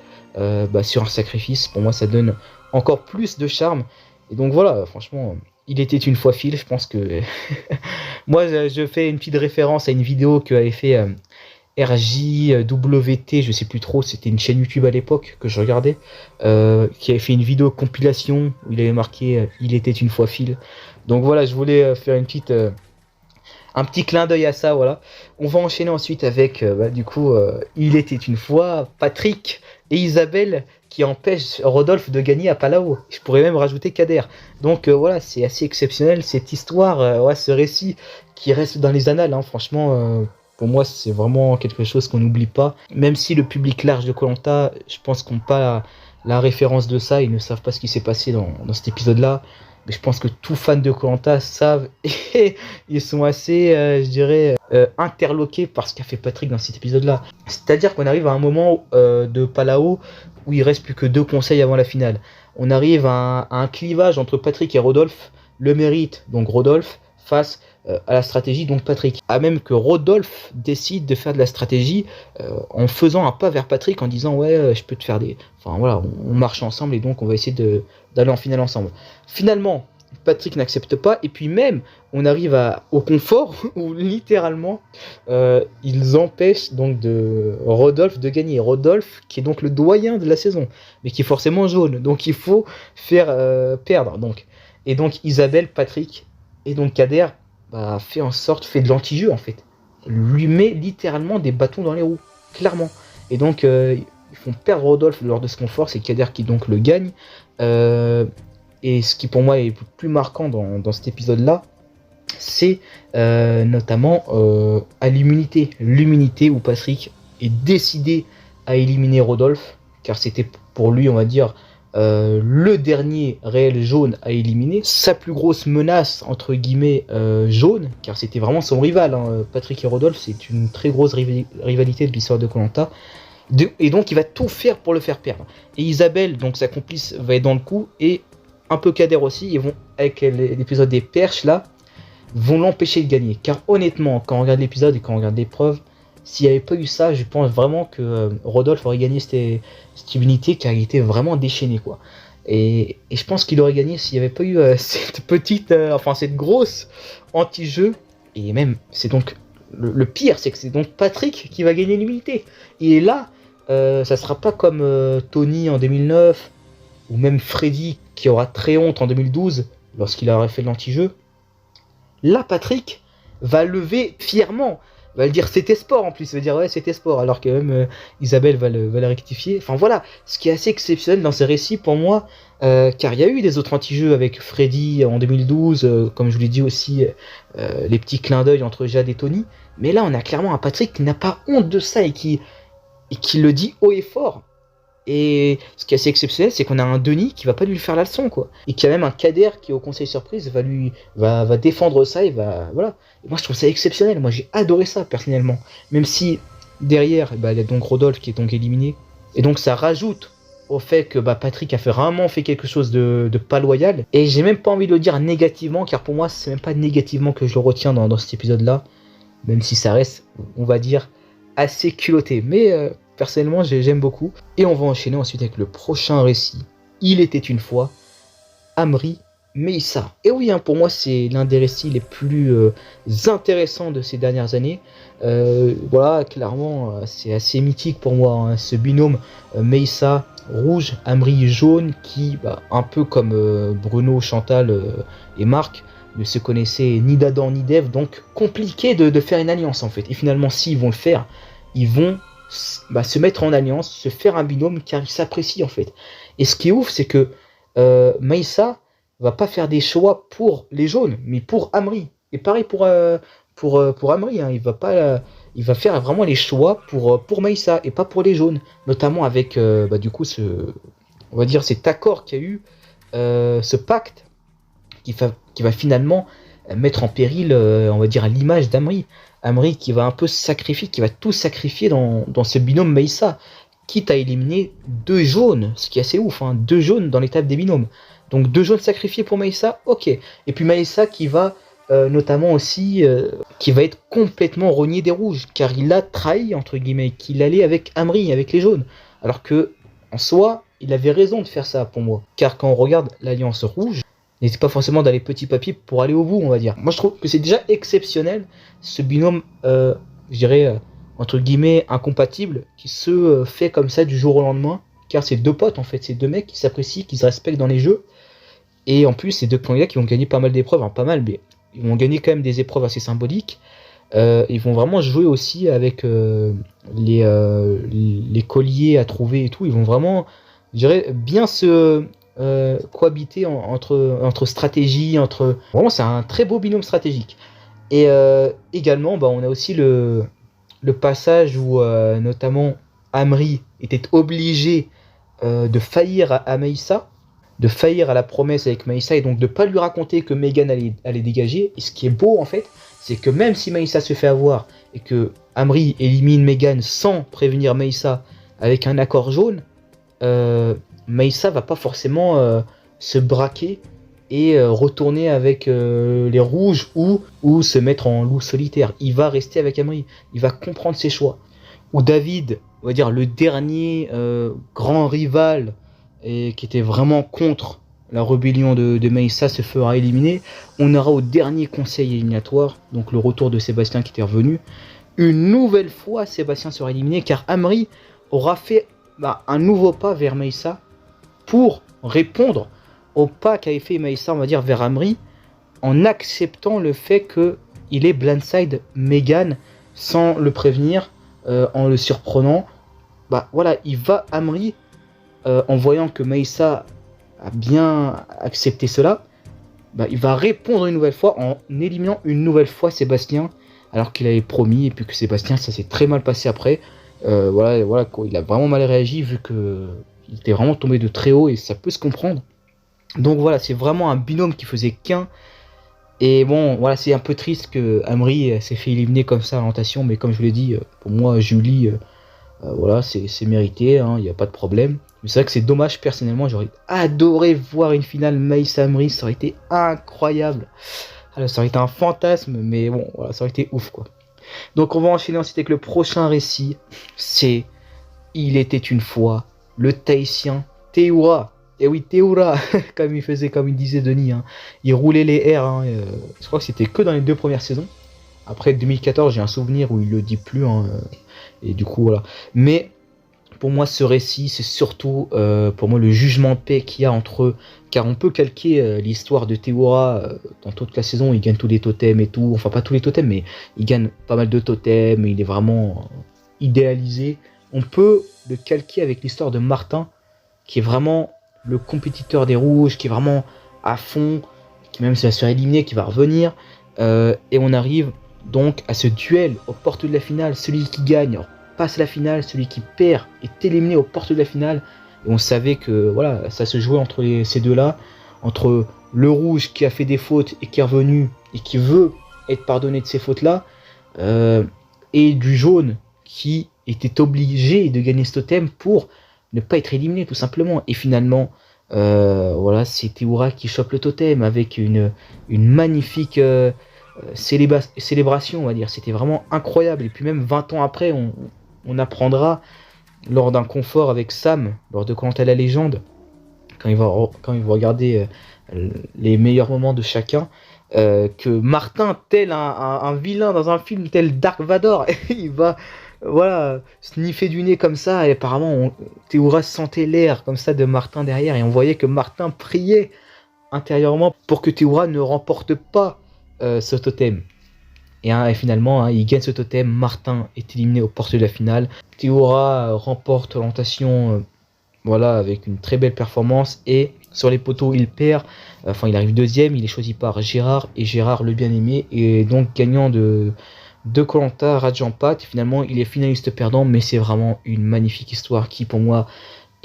S1: sur un sacrifice. Pour moi, ça donne encore plus de charme. Et donc voilà, franchement, il était une fois Phil. Je pense que moi, je fais une petite référence à une vidéo que avait fait RJWT, je sais plus trop, c'était une chaîne YouTube à l'époque que je regardais, qui avait fait une vidéo compilation où il avait marqué il était une fois Phil. Donc voilà, je voulais faire un petit clin d'œil à ça, voilà. On va enchaîner ensuite avec il était une fois Patrick et Isabelle qui empêchent Rodolphe de gagner à Palau. Je pourrais même rajouter Kader. Donc voilà, c'est assez exceptionnel cette histoire, ce récit qui reste dans les annales, hein, franchement. Pour moi, c'est vraiment quelque chose qu'on n'oublie pas. Même si le public large de Koh-Lanta, je pense qu'on pas la référence de ça, ils ne savent pas ce qui s'est passé dans cet épisode-là. Mais je pense que tous fans de koh savent et ils sont assez, je dirais, interloqués par ce qu'a fait Patrick dans cet épisode-là. C'est-à-dire qu'on arrive à un moment de Palao où il reste plus que 2 conseils avant la finale. On arrive à un clivage entre Patrick et Rodolphe. Le mérite, donc Rodolphe, face à la stratégie, donc Patrick. À même que Rodolphe décide de faire de la stratégie en faisant un pas vers Patrick en disant ouais, je peux te faire des... Enfin voilà, on marche ensemble et donc on va essayer d'aller en finale ensemble. Finalement, Patrick n'accepte pas et puis même on arrive au confort où littéralement ils empêchent donc Rodolphe de gagner. Rodolphe qui est donc le doyen de la saison mais qui est forcément jaune, donc il faut faire perdre donc. Et donc Isabelle, Patrick et donc Kader fait de l'anti-jeu en fait. Lui met littéralement des bâtons dans les roues, clairement. Et donc ils font perdre Rodolphe lors de ce confort, c'est Kader qui donc le gagne. Et ce qui pour moi est le plus marquant dans cet épisode-là, c'est notamment à l'immunité. L'immunité où Patrick est décidé à éliminer Rodolphe, car c'était pour lui, on va dire, le dernier réel jaune à éliminer, sa plus grosse menace entre guillemets jaune, car c'était vraiment son rival, hein. Patrick et Rodolphe, c'est une très grosse rivalité de l'histoire de koh et donc il va tout faire pour le faire perdre. Et Isabelle, donc sa complice, va être dans le coup, et un peu Kader aussi, ils vont, avec l'épisode des perches là, vont l'empêcher de gagner. Car honnêtement, quand on regarde l'épisode et quand on regarde l'épreuve, s'il n'y avait pas eu ça, je pense vraiment que Rodolphe aurait gagné cette immunité, car il était vraiment déchaîné, quoi. Et je pense qu'il aurait gagné s'il n'y avait pas eu cette grosse anti-jeu. Et même, c'est donc le pire, c'est que c'est donc Patrick qui va gagner l'immunité. Et là, ça sera pas comme Tony en 2009, ou même Freddy qui aura très honte en 2012, lorsqu'il aurait fait l'anti-jeu. Là, Patrick va lever fièrement, va le dire c'était sport en plus, il va dire ouais c'était sport, alors que même Isabelle va le rectifier. Enfin voilà, ce qui est assez exceptionnel dans ces récits pour moi, car il y a eu des autres anti-jeux avec Freddy en 2012, comme je vous l'ai dit aussi, les petits clins d'œil entre Jade et Tony, mais là on a clairement un Patrick qui n'a pas honte de ça et qui le dit haut et fort. Et ce qui est assez exceptionnel, c'est qu'on a un Denis qui va pas lui faire la leçon, quoi. Et qui a même un Kader qui, au conseil surprise, va défendre ça et voilà. Et moi, je trouve ça exceptionnel. Moi, j'ai adoré ça, personnellement. Même si, derrière, il y a donc Rodolphe qui est donc éliminé. Et donc, ça rajoute au fait que Patrick a vraiment fait quelque chose de pas loyal. Et j'ai même pas envie de le dire négativement, car pour moi, c'est même pas négativement que je le retiens dans cet épisode-là. Même si ça reste, on va dire, assez culotté. Mais... personnellement, j'aime beaucoup. Et on va enchaîner ensuite avec le prochain récit. Il était une fois Amri Meissa. Et oui, pour moi, c'est l'un des récits les plus intéressants de ces dernières années. Voilà, clairement, c'est assez mythique pour moi, hein, ce binôme Meissa rouge, Amri jaune, qui, un peu comme Bruno, Chantal et Marc, ne se connaissaient ni d'Adam ni d'Ève, donc compliqué de faire une alliance en fait. Et finalement, s'ils vont le faire, ils vont se mettre en alliance, se faire un binôme, car ils s'apprécient en fait. Et ce qui est ouf, c'est que Meissa va pas faire des choix pour les jaunes, mais pour Amri. Et pareil pour Amri, hein, il va faire vraiment les choix pour Meissa et pas pour les jaunes, notamment avec du coup on va dire cet accord qu'il y a eu, ce pacte qui va finalement mettre en péril, on va dire, l'image d'Amri. Amri qui va un peu sacrifier, qui va tout sacrifier dans ce binôme Meissa, quitte à éliminer 2 jaunes, ce qui est assez ouf, hein, 2 jaunes dans l'étape des binômes. Donc 2 jaunes sacrifiés pour Meissa, ok. Et puis Meissa qui va notamment aussi, qui va être complètement rogné des rouges, car il a trahi, entre guillemets, qu'il allait avec Amri, avec les jaunes. Alors que, en soi, il avait raison de faire ça pour moi. Car quand on regarde l'Alliance Rouge, n'hésitez pas forcément d'aller petit papier pour aller au bout, on va dire. Moi, je trouve que c'est déjà exceptionnel, ce binôme, je dirais, entre guillemets, incompatible, qui se fait comme ça du jour au lendemain, car c'est 2 potes, en fait, c'est 2 mecs qui s'apprécient, qui se respectent dans les jeux, et en plus, c'est 2 candidats qui vont gagner pas mal d'épreuves, pas mal, mais ils vont gagner quand même des épreuves assez symboliques. Ils vont vraiment jouer aussi avec les colliers à trouver et tout, ils vont vraiment, je dirais, bien se... cohabiter entre stratégie, Vraiment, c'est un très beau binôme stratégique. Et également, on a aussi le passage où, notamment, Amri était obligé de faillir à Meissa, de faillir à la promesse avec Meissa, et donc de pas lui raconter que Megan allait dégager. Et ce qui est beau en fait, c'est que même si Meissa se fait avoir et que Amri élimine Megan sans prévenir Meissa avec un accord jaune, Meissa va pas forcément se braquer et retourner avec les rouges ou se mettre en loup solitaire. Il va rester avec Amri, il va comprendre ses choix. Ou David, on va dire le dernier grand rival et qui était vraiment contre la rébellion de Meissa, se fera éliminer. On aura au dernier conseil éliminatoire, donc le retour de Sébastien qui était revenu. Une nouvelle fois, Sébastien sera éliminé car Amri aura fait un nouveau pas vers Meissa pour répondre au pas qu'avait fait Meissa, on va dire, vers Amri, en acceptant le fait qu'il ait blindside Megan sans le prévenir, en le surprenant. Voilà, il va Amri, en voyant que Meissa a bien accepté cela, il va répondre une nouvelle fois en éliminant une nouvelle fois Sébastien, alors qu'il avait promis, et puis que Sébastien, ça s'est très mal passé après. Voilà, il a vraiment mal réagi vu qu'il était vraiment tombé de très haut et ça peut se comprendre. Donc voilà, c'est vraiment un binôme qui faisait qu'un. Et bon, voilà, c'est un peu triste que Amri s'est fait éliminer comme ça à l'orientation, mais comme je vous l'ai dit, pour moi, Julie, voilà, c'est mérité, il n'y a pas de problème. Mais c'est vrai que c'est dommage, personnellement, j'aurais adoré voir une finale Meissa Amri, ça aurait été incroyable. Alors, ça aurait été un fantasme, mais bon, voilà, ça aurait été ouf, quoi. Donc on va enchaîner ensuite avec le prochain récit, c'est Il était une fois, le Tahitien Théoura. Et oui, Théoura, comme il disait Denis, il roulait les airs, je crois que c'était que dans les 2 premières saisons. Après 2014, j'ai un souvenir où il le dit plus, et du coup voilà. Mais pour moi, ce récit, c'est surtout pour moi le jugement de paix qu'il y a entre eux, car on peut calquer l'histoire de Théoura dans toute la saison. Il gagne tous les totems et tout, enfin pas tous les totems, mais il gagne pas mal de totems, il est vraiment idéalisé. On peut le calquer avec l'histoire de Martin, qui est vraiment le compétiteur des rouges, qui est vraiment à fond, qui même va se faire éliminer, qui va revenir, et on arrive donc à ce duel aux portes de la finale. Celui qui gagne passe la finale, celui qui perd est éliminé aux portes de la finale. Et on savait que voilà, ça se jouait entre ces deux-là, entre le rouge qui a fait des fautes et qui est revenu et qui veut être pardonné de ces fautes-là, et du jaune qui était obligé de gagner ce totem pour ne pas être éliminé tout simplement. Et finalement, voilà, c'est Théoura qui chope le totem avec une magnifique célébration, on va dire. C'était vraiment incroyable. Et puis même 20 ans après, on apprendra lors d'un confort avec Sam, lors de Koh-Lanta la légende, quand il va regarder les meilleurs moments de chacun, que Martin, tel un vilain dans un film, tel Dark Vador, il va voilà, sniffer du nez comme ça, et apparemment Théoura sentait l'air comme ça de Martin derrière, et on voyait que Martin priait intérieurement pour que Théoura ne remporte pas ce totem. Et finalement, il gagne ce totem. Martin est éliminé aux portes de la finale. Théoura remporte l'orientation, voilà, avec une très belle performance. Et sur les poteaux, il perd. Enfin, il arrive deuxième. Il est choisi par Gérard. Et Gérard, le bien-aimé, est donc gagnant de Koh-Lanta Rajampat. Finalement, il est finaliste perdant. Mais c'est vraiment une magnifique histoire qui, pour moi,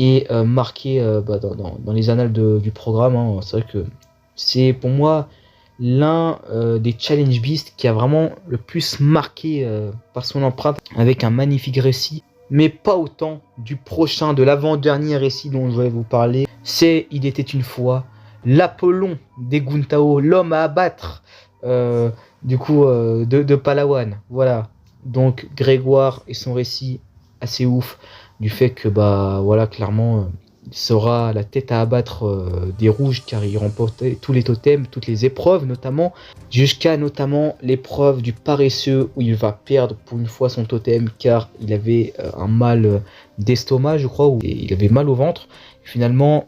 S1: est marquée dans les annales du programme. C'est vrai que c'est, pour moi, l'un des Challenge Beast qui a vraiment le plus marqué par son empreinte, avec un magnifique récit, mais pas autant du prochain, de l'avant-dernier récit dont je vais vous parler. C'est Il était une fois, l'Apollon des Guntao, l'homme à abattre de Palawan. Voilà, donc Grégoire et son récit assez ouf, du fait que voilà, clairement il sera la tête à abattre des rouges, car il remportait tous les totems, toutes les épreuves notamment, jusqu'à notamment l'épreuve du paresseux où il va perdre pour une fois son totem car il avait un mal d'estomac, je crois, ou il avait mal au ventre. Finalement,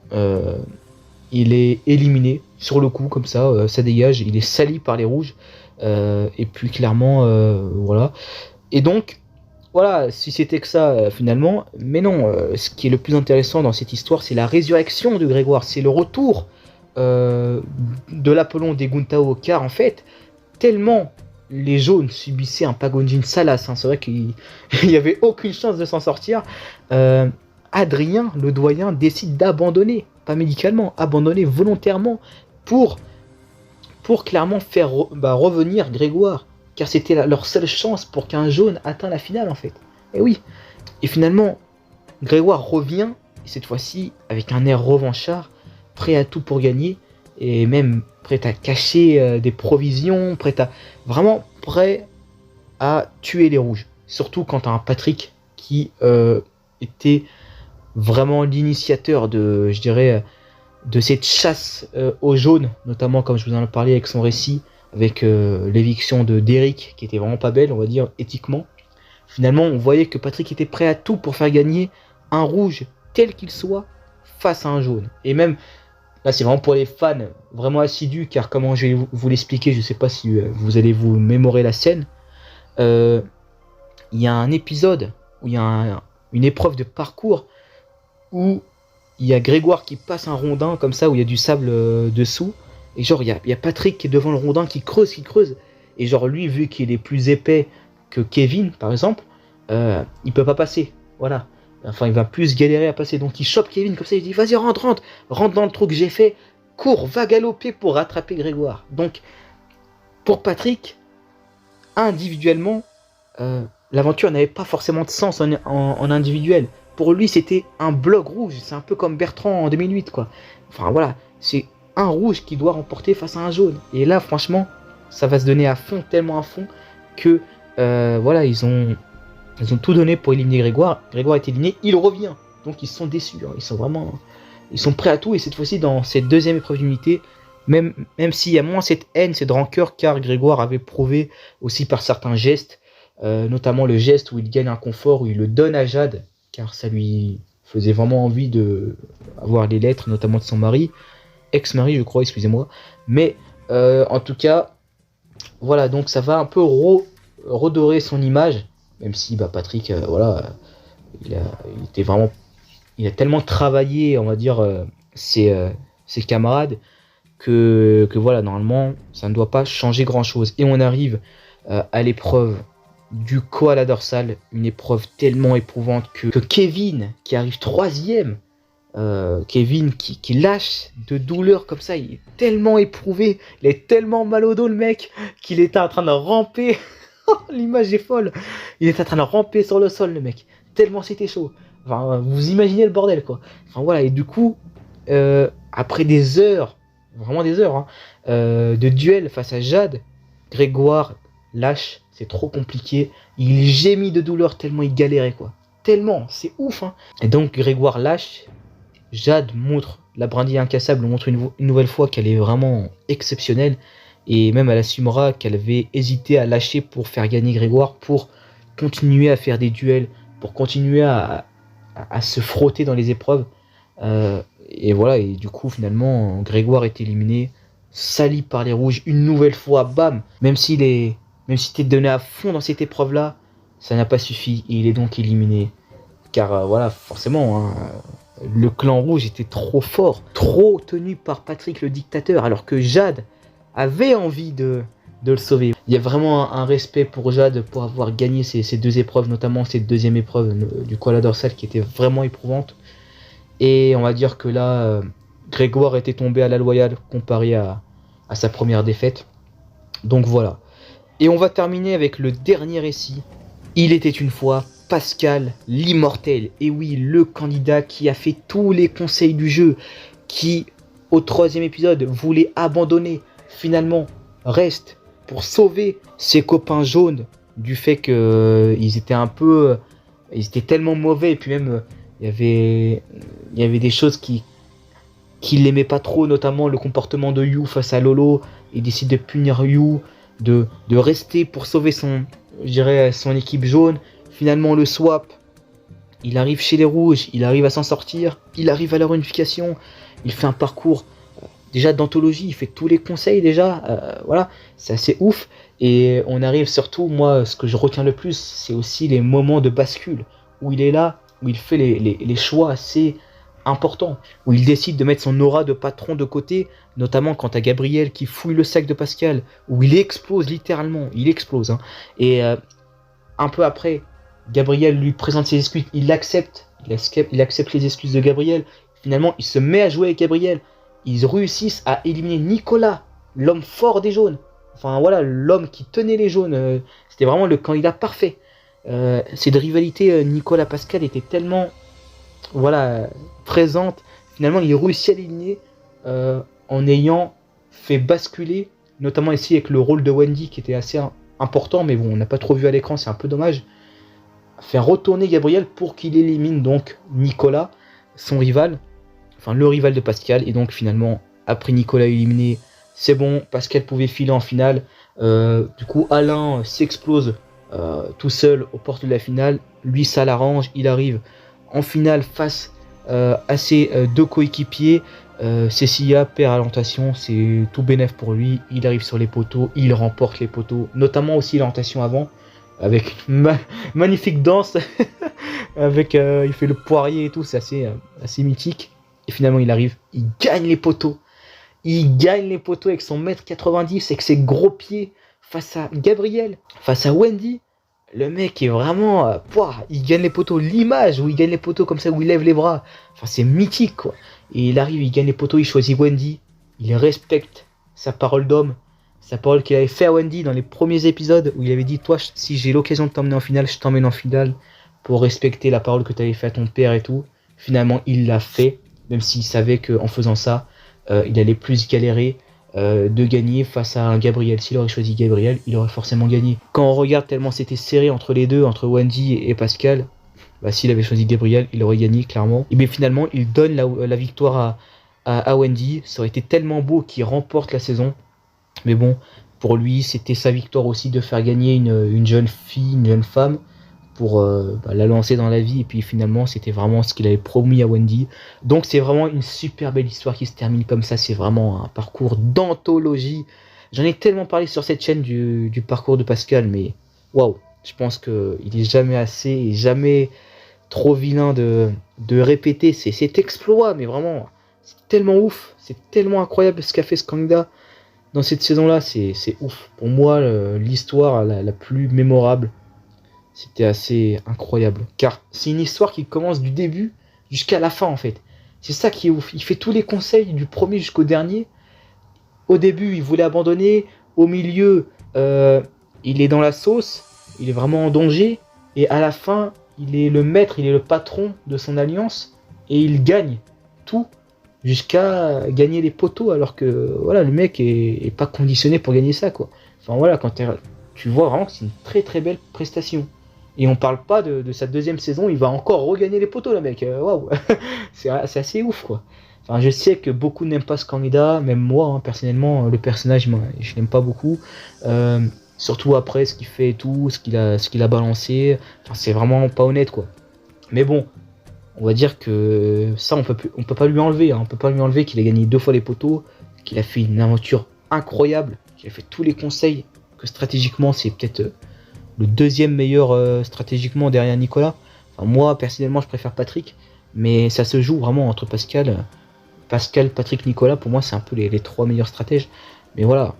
S1: il est éliminé sur le coup, comme ça, ça dégage, il est sali par les rouges, et puis clairement, voilà. Et donc, voilà, si c'était que ça finalement, mais non, ce qui est le plus intéressant dans cette histoire, c'est la résurrection de Grégoire, c'est le retour de l'Apollon des Guntao, car en fait, tellement les jaunes subissaient un Pagonjin salace, c'est vrai qu'il n'y avait aucune chance de s'en sortir, Adrien, le doyen, décide d'abandonner, pas médicalement, abandonner volontairement pour clairement faire revenir Grégoire, car c'était leur seule chance pour qu'un jaune atteigne la finale en fait. Et oui. Et finalement, Grégoire revient, et cette fois-ci avec un air revanchard, prêt à tout pour gagner, et même prêt à cacher des provisions, vraiment prêt à tuer les rouges. Surtout quand t'as un Patrick qui était vraiment l'initiateur de, je dirais, de cette chasse aux jaunes, notamment comme je vous en ai parlé avec son récit, avec l'éviction de Derrick, qui était vraiment pas belle, on va dire, éthiquement. Finalement, on voyait que Patrick était prêt à tout pour faire gagner un rouge, tel qu'il soit, face à un jaune. Et même, là c'est vraiment pour les fans vraiment assidus, car comment je vais vous l'expliquer, je sais pas si vous allez vous mémorer la scène. Il y a un épisode où il y a une épreuve de parcours où il y a Grégoire qui passe un rondin comme ça, où il y a du sable dessous, et genre il y a Patrick qui est devant le rondin qui creuse, et genre lui, vu qu'il est plus épais que Kevin par exemple, il peut pas passer, voilà, enfin il va plus galérer à passer, donc il chope Kevin comme ça, il dit vas-y rentre dans le trou que j'ai fait, cours, va galoper pour rattraper Grégoire. Donc pour Patrick, individuellement, l'aventure n'avait pas forcément de sens en individuel. Pour lui, c'était un bloc rouge. C'est un peu comme Bertrand en 2008, quoi. Enfin, voilà. C'est un rouge qui doit remporter face à un jaune. Et là, franchement, ça va se donner à fond, tellement à fond, que, voilà, ils ont tout donné pour éliminer Grégoire. Grégoire est éliminé, il revient. Donc, ils sont déçus. Hein. Ils sont prêts à tout. Et cette fois-ci, dans cette deuxième épreuve d'unité, même s'il y a moins cette haine, cette rancœur, car Grégoire avait prouvé aussi par certains gestes, notamment le geste où il gagne un confort, où il le donne à Jade, car ça lui faisait vraiment envie de avoir les lettres, notamment de son mari, ex-mari je crois, excusez-moi. Mais en tout cas, voilà, donc ça va un peu redorer son image, même si Patrick, voilà, il a tellement travaillé, on va dire, ses camarades, que voilà, normalement, ça ne doit pas changer grand-chose. Et on arrive à l'épreuve du koala dorsal, une épreuve tellement éprouvante que Kevin, qui arrive troisième, Kevin qui lâche de douleur comme ça, il est tellement éprouvé, il est tellement mal au dos le mec, qu'il était en train de ramper, l'image est folle, il était en train de ramper sur le sol le mec, tellement c'était chaud, enfin, vous imaginez le bordel quoi, enfin voilà, et du coup, après des heures, vraiment des heures, hein, de duel face à Jade, Grégoire lâche, c'est trop compliqué, il gémit de douleur tellement il galérait quoi, tellement, c'est ouf hein. Et donc Grégoire lâche, Jade montre, la brindille incassable montre une nouvelle fois qu'elle est vraiment exceptionnelle, et même elle assumera qu'elle avait hésité à lâcher pour faire gagner Grégoire, pour continuer à faire des duels, pour continuer à se frotter dans les épreuves, et voilà, et du coup finalement Grégoire est éliminé, sali par les rouges une nouvelle fois, bam, même si t'es donné à fond dans cette épreuve là, ça n'a pas suffi, et il est donc éliminé, car voilà, forcément hein, le clan rouge était trop fort, trop tenu par Patrick le dictateur, alors que Jade avait envie de le sauver. Il y a vraiment un respect pour Jade pour avoir gagné ces deux épreuves, notamment cette deuxième épreuve du koala dorsal qui était vraiment éprouvante. Et on va dire que là, Grégoire était tombé à la loyale comparé à sa première défaite. Donc voilà. Et on va terminer avec le dernier récit. Il était une fois Pascal l'immortel. Et oui, le candidat qui a fait tous les conseils du jeu, qui au troisième épisode voulait abandonner, finalement reste pour sauver ses copains jaunes du fait qu'ils étaient ils étaient tellement mauvais, et puis même il y avait des choses qui l'aimaient pas trop, notamment le comportement de Yu face à Lolo. Il décide de punir Yu, de rester pour sauver son équipe jaune. Finalement le swap, il arrive chez les rouges, il arrive à s'en sortir, il arrive à la réunification, il fait un parcours déjà d'anthologie, il fait tous les conseils déjà, voilà, c'est assez ouf. Et on arrive surtout, moi ce que je retiens le plus, c'est aussi les moments de bascule, où il est là, où il fait les choix assez importants, où il décide de mettre son aura de patron de côté, notamment quant à Gabriel qui fouille le sac de Pascal, où il explose littéralement, il explose hein. Et un peu après, Gabriel lui présente ses excuses, il l'accepte, il accepte les excuses de Gabriel. Finalement, il se met à jouer avec Gabriel. Ils réussissent à éliminer Nicolas, l'homme fort des jaunes. Enfin voilà, l'homme qui tenait les jaunes. C'était vraiment le candidat parfait. Cette rivalité Nicolas-Pascal était tellement voilà, présente. Finalement, il réussit à l'éliminer en ayant fait basculer, notamment ici avec le rôle de Wendy qui était assez important, mais bon, on n'a pas trop vu à l'écran, c'est un peu dommage. Faire retourner Gabriel pour qu'il élimine donc Nicolas, son rival, enfin le rival de Pascal, et donc finalement, après Nicolas éliminé, c'est bon, Pascal pouvait filer en finale. Du coup, Alain s'explose tout seul aux portes de la finale. Lui, ça l'arrange, il arrive en finale face à ses deux coéquipiers. Cecilia perd à l'orientation, c'est tout bénef pour lui. Il arrive sur les poteaux, il remporte les poteaux, notamment aussi l'orientation avant, avec une magnifique danse, avec il fait le poirier et tout, c'est assez mythique. Et finalement, il arrive, il gagne les poteaux. Il gagne les poteaux avec son 1m90, avec ses gros pieds, face à Gabriel, face à Wendy. Le mec est vraiment... il gagne les poteaux. L'image où il gagne les poteaux comme ça, où il lève les bras. Enfin, c'est mythique, quoi. Et il arrive, il gagne les poteaux, il choisit Wendy. Il respecte sa parole d'homme. Sa parole qu'il avait fait à Wendy dans les premiers épisodes, où il avait dit, toi, si j'ai l'occasion de t'emmener en finale, je t'emmène en finale. Pour respecter la parole que tu avais fait à ton père et tout. Finalement, il l'a fait. Même s'il savait qu'en faisant ça, il allait plus galérer de gagner face à un Gabriel. S'il aurait choisi Gabriel, il aurait forcément gagné. Quand on regarde tellement c'était serré entre les deux, entre Wendy et Pascal, bah, s'il avait choisi Gabriel, il aurait gagné clairement. Et bien finalement, il donne la victoire à Wendy. Ça aurait été tellement beau qu'il remporte la saison. Mais bon, pour lui, c'était sa victoire aussi de faire gagner une jeune fille, une jeune femme, pour la lancer dans la vie. Et puis finalement, c'était vraiment ce qu'il avait promis à Wendy. Donc c'est vraiment une super belle histoire qui se termine comme ça. C'est vraiment un parcours d'anthologie. J'en ai tellement parlé sur cette chaîne du parcours de Pascal, mais waouh, je pense qu'il est jamais assez et jamais trop vilain de répéter cet exploit. Mais vraiment, c'est tellement ouf, c'est tellement incroyable ce qu'a fait ce candidat dans cette saison-là. C'est ouf. Pour moi, l'histoire la plus mémorable. C'était assez incroyable. Car c'est une histoire qui commence du début jusqu'à la fin en fait. C'est ça qui est ouf. Il fait tous les conseils du premier jusqu'au dernier. Au début, il voulait abandonner. Au milieu, il est dans la sauce. Il est vraiment en danger. Et à la fin, il est le maître, il est le patron de son alliance. Et il gagne tout jusqu'à gagner les poteaux. Alors que voilà, le mec est pas conditionné pour gagner ça, quoi. Enfin voilà, tu vois vraiment que c'est une très très belle prestation. Et on parle pas de sa deuxième saison, il va encore regagner les poteaux, le mec. Waouh, c'est assez ouf, quoi. Enfin, je sais que beaucoup n'aiment pas ce candidat, même moi, hein, personnellement, le personnage, je l'aime pas beaucoup. Surtout après ce qu'il fait et tout, ce qu'il a balancé. Enfin, c'est vraiment pas honnête, quoi. Mais bon, on va dire que ça, on peut pas lui enlever. Hein. On peut pas lui enlever qu'il a gagné 2 fois les poteaux, qu'il a fait une aventure incroyable, qu'il a fait tous les conseils, que stratégiquement, c'est peut-être le deuxième meilleur stratégiquement derrière Nicolas. Enfin, moi, personnellement, je préfère Patrick. Mais ça se joue vraiment entre Pascal, Patrick, Nicolas. Pour moi, c'est un peu les 3 meilleurs stratèges. Mais voilà,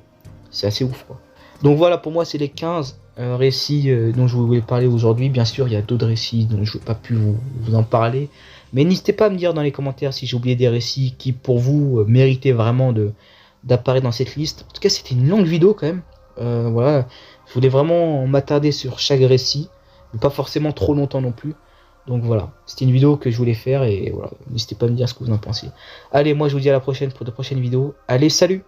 S1: c'est assez ouf, quoi. Donc voilà, pour moi, c'est les 15 récits dont je voulais parler aujourd'hui. Bien sûr, il y a d'autres récits dont je n'ai pas pu vous en parler. Mais n'hésitez pas à me dire dans les commentaires si j'ai oublié des récits qui, pour vous, méritaient vraiment d'apparaître dans cette liste. En tout cas, c'était une longue vidéo quand même. Voilà, je voulais vraiment m'attarder sur chaque récit, mais pas forcément trop longtemps non plus. Donc voilà, c'était une vidéo que je voulais faire et voilà, n'hésitez pas à me dire ce que vous en pensez. Allez, moi je vous dis à la prochaine pour de prochaines vidéos. Allez, salut!